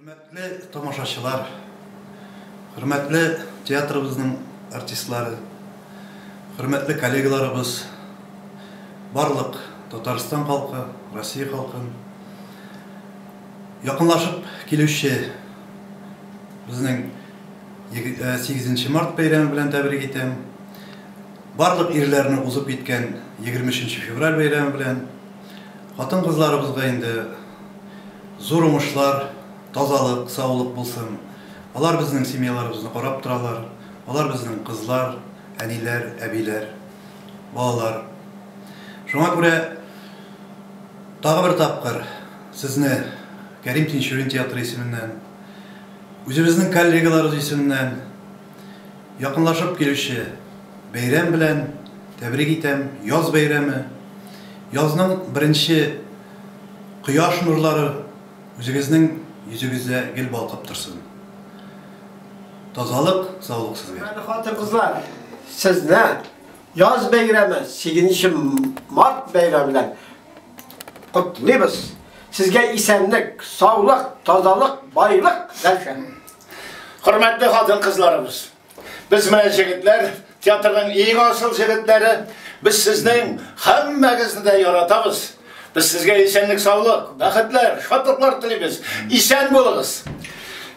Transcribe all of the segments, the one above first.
Hürmetli tomoshachilar, hürmetli teatrımızın artistlari, hürmetli kollegalarımız, barlık Tataristan halkı, Rossiya halkın yakınlaşıp kelüşü bizning 8 Mart bayrami bilan tabrik etem. Barlık irlerini uzup gitken 23 fevral bayrami bilan xotin qizlarimizga endi zo'r umuslar, tozalık, sağlık bulsun. Onlar bizning semyalarimizni qarab turalar. Onlar bizning qizlar, anilar, abilar, balalar. Şuna göre daha bir tapqır sizni Kerim Tinçurin Teatrı isminden, özümüzün kollegalarımız isminden yakınlaşıp gelişi bayram bilan tebrik etem. Yaz bayramı. Yazның birinchi quyosh nurlari o'zingizning yüzüngizde gel balqab tursin. Tozalık, sağlık sizga. Xotin qizlar, sizni yoz bayrami 8 Mart bayrami bilan qutlaymiz. Sizga esenlik, sağlık, tozalık, boylik tilashim. Hürmetli xotin qizlarimiz, biz mana yigitlar, teatrning eng asıl yigitlari, biz sizning hammangizni de yaratamiz. Biz sizga esenlik, sağlık, baxtlar, shodliklar tilaymiz. Esen bo'linglar.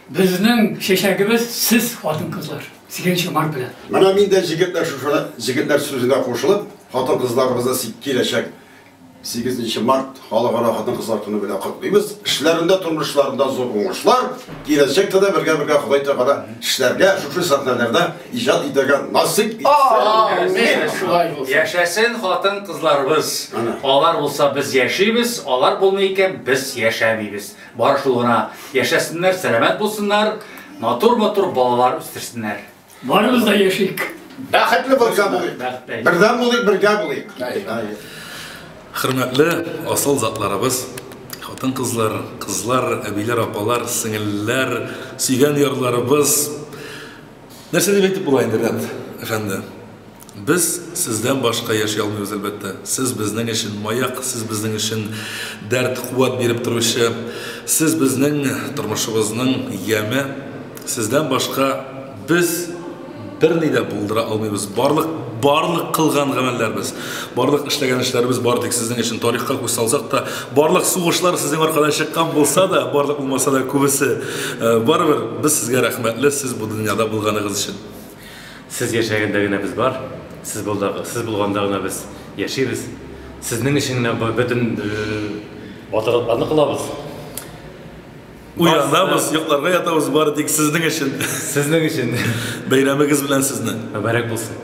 Bizning sheshagimiz siz xotin qizlar. 8 Mart bilan. Mana menda yigitlar so'ziga qo'shilib, xotin qizlarimizga kelajak 8 Mart xalqaro xotin qizlar kuni bilan qutlaymiz. Ishlarida, turmushlarida zo'r o'ngishlar, kelajakda da birga Xudoy taolo ishlarga, shu sahnalarda ijod etadigan nasib etsin. Amin. Yaşasın xotin qizlarimiz. Olar bo'lsa biz yashaymiz, olar bo'lmayken biz yashamaymiz. Bor shulgina yashasınlar, salomat bo'lsinlar, motor bolalar o'stirsinlar. Barımız da yaşayık. Baxtli bo'ling. Birdan bo'ling, birga bo'ling. Hürmetli asıl zatlarımız, xotin qizlar, abiler, apalar, singiller, suygan yorlarımız. Нәрсе deb aytib bo'laydi deb, efendim. Biz sizden başka yaşay almıyoruz elbette. Siz bizning için mayak, siz bizning için dert, kuvvet berip turuvchi, siz bizning turmushimizning yemi. Sizden başka biz bir nida buldura almaymiz. Barlık kılgan gamellerimiz, barlık işleyen işlerimiz bardık sizin için tarihka koy salsak da, barlık soğuşlar sizin arkadan çıkan bulsa da, barlık olmasa da kubisi barber. Biz sizge rahmetli, siz bu dünyada bulganınız için. Siz yaşayandagina biz var, siz bulgandagina biz yaşayırız. Sizning için bütün otaratlarını qilamiz. Uyanamiz, yo'qlarga yatamiz, bardik sizning için. Sizning için. Bayramingiz bilan sizni. Mübarek bo'lsin.